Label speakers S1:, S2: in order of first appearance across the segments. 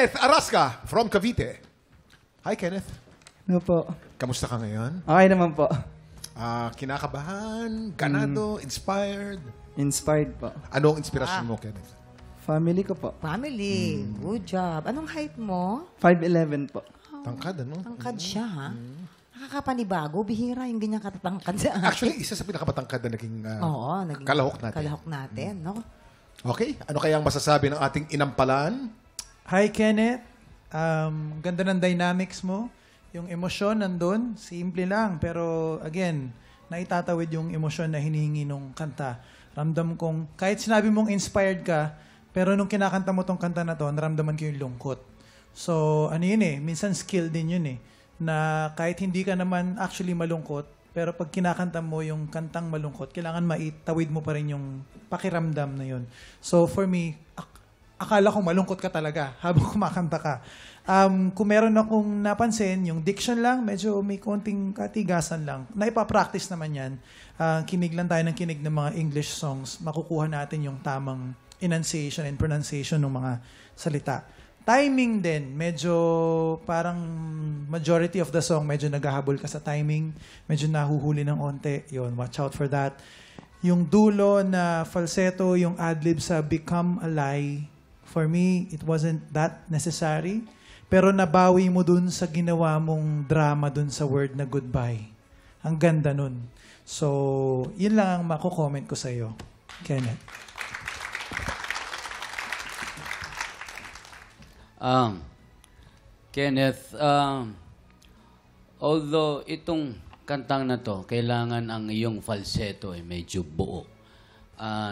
S1: Kenneth Arasca from Cavite. Hi, Kenneth.
S2: Ano po?
S1: Kamusta ka ngayon?
S2: Okay naman po.
S1: Kinakabahan, ganado, inspired.
S2: Inspired po.
S1: Anong inspirasyon mo, Kenneth?
S2: Family ko po.
S3: Family. Good job. Anong height mo?
S2: 5'11 po.
S1: Tangkad, ano?
S3: Tangkad siya, ha? Nakakapanibago. Bihira yung ganyan katatangkad sa akin.
S1: Actually, isa sa pinakamatangkad na naging,
S3: Oo, naging
S1: kalahok natin.
S3: Kalahok natin, no?
S1: Okay, ano kaya ang masasabi ng ating inampalan?
S4: Hi, Kenneth. Ganda ng dynamics mo. Yung emosyon nandun, simple lang. Pero again, naitatawid yung emosyon na hinihingi nung kanta. Ramdam kong, kahit sinabi mong inspired ka, pero nung kinakanta mo tong kanta na to, naramdaman ko yung lungkot. So, ano yun eh, minsan skill din yun eh. Na kahit hindi ka naman actually malungkot, pero pag kinakanta mo yung kantang malungkot, kailangan maitawid mo pa rin yung pakiramdam na yun. So for me, akala ko malungkot ka talaga habang kumakanta ka. Kung meron akong napansin, yung diction lang, medyo may konting katigasan lang. Naipapractice naman yan. Kinig lang tayo ng kinig ng mga English songs. Makukuha natin yung tamang enunciation and pronunciation ng mga salita. Timing din, medyo parang majority of the song, medyo naghahabol ka sa timing, medyo nahuhuli ng onte. Yun, watch out for that. Yung dulo na falsetto, yung adlib sa Become a Lie, for me, it wasn't that necessary. Pero nabawi mo dun sa ginawa mong drama dun sa word na goodbye. Ang ganda nun. So, yun lang ang mako-comment ko sa'yo, Kenneth.
S5: Kenneth, although itong kantang na to, kailangan ang iyong falsetto ay medyo buo.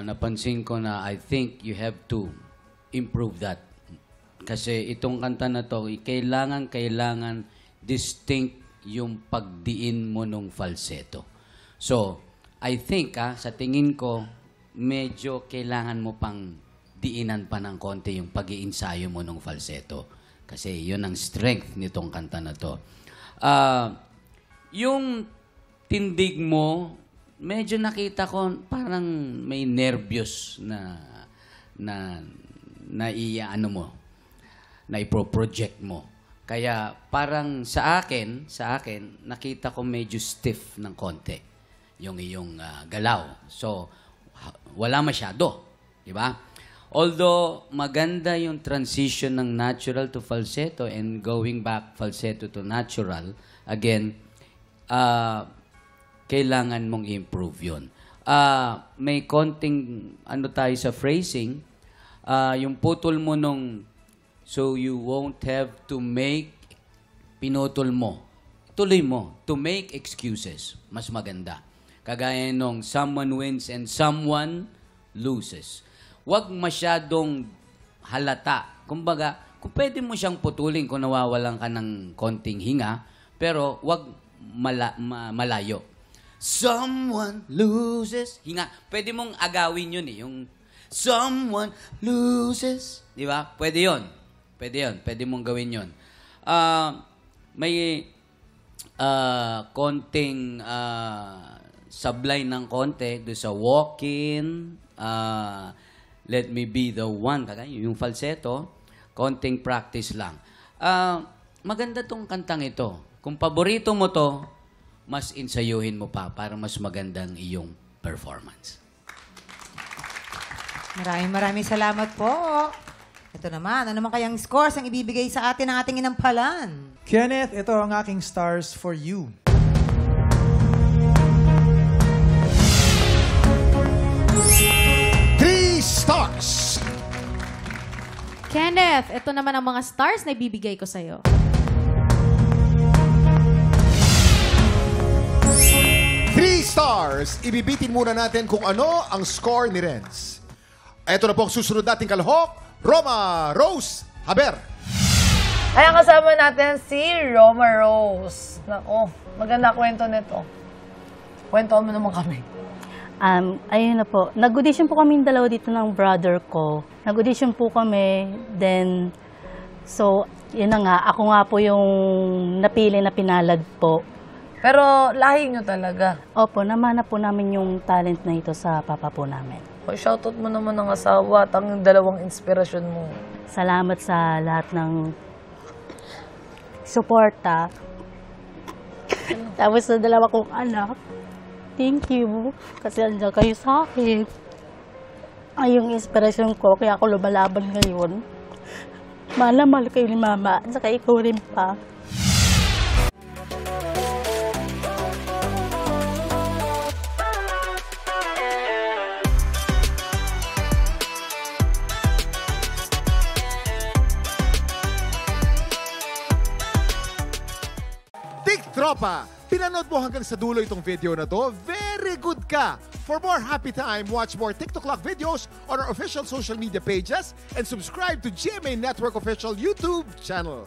S5: Napansin ko na I think you have to improve that. Kasi itong kanta na to, kailangan distinct yung pagdiin mo nung falsetto. So, I think, sa tingin ko, medyo kailangan mo pang diinan pa ng konti yung pag-iinsayo mo ng falsetto. Kasi yun ang strength nitong kanta na to. Yung tindig mo, medyo nakita ko parang may nervyos na ipo-project mo. Kaya parang sa akin, nakita ko medyo stiff ng konti yung iyong galaw. So, wala masyado. Di ba? Although maganda yung transition ng natural to falsetto and going back falsetto to natural, again, kailangan mong improve yun. May konting tayo sa phrasing, yung putol mo nung so you won't have to make, pinutol mo. Tuloy mo, to make excuses. Mas maganda. Kagaya nung someone wins and someone loses. Huwag masyadong halata. Kumbaga, kung pwede mo siyang putulin kung nawawalan ka ng konting hinga, pero huwag malayo. Someone loses. Hinga. Pwede mong agawin yun eh. Yung someone loses. Di ba? Pwede yun. Pwede mong gawin yun. May konting sablay ng konti doon sa walk-in, let me be the one, yung falsetto, konting practice lang. Maganda tong kantang ito. Kung paborito mo to, mas insayuhin mo pa para mas magandang iyong performance.
S3: Maraming salamat po. Ito naman, ano naman kayang scores ang ibibigay sa atin ng ating inampalan?
S4: Kenneth, ito ang aking stars for you.
S1: Stars.
S6: Kenneth, ito naman ang mga stars na ibibigay ko sa'yo.
S1: 3 stars. Ibibitin muna natin kung ano ang score ni Renz. Ito na po ang susunod nating kalahok, Roma Rose Haber.
S7: Ay, ang kasama natin si Roma Rose. Nako, maganda kwento nito. Kwento mo naman kami.
S8: Ayun na po. Nag-audition po kami dalawa dito ng brother ko. Nag-audition po kami, then, so, yun na nga, ako nga po yung napili na pinalad po.
S7: Pero lahi nyo talaga?
S8: Opo, namana po namin yung talent na ito sa papa po namin.
S7: O, shoutout mo naman ang asawa at ang dalawang inspirasyon mo.
S8: Salamat sa lahat ng suporta. Tapos sa dalawa kong anak, thank you. Kasi andyan kayo sa akin. Ay, yung inspirasyon ko, kaya ako lumalaban ngayon. Mahal na mahal kayo ni Mama, at saka ikaw rin pa.
S1: Tropa, pinanood mo hanggang sa dulo itong video na to? Very good ka! For more happy time, watch more TikTok Clock videos on our official social media pages and subscribe to GMA Network official YouTube channel.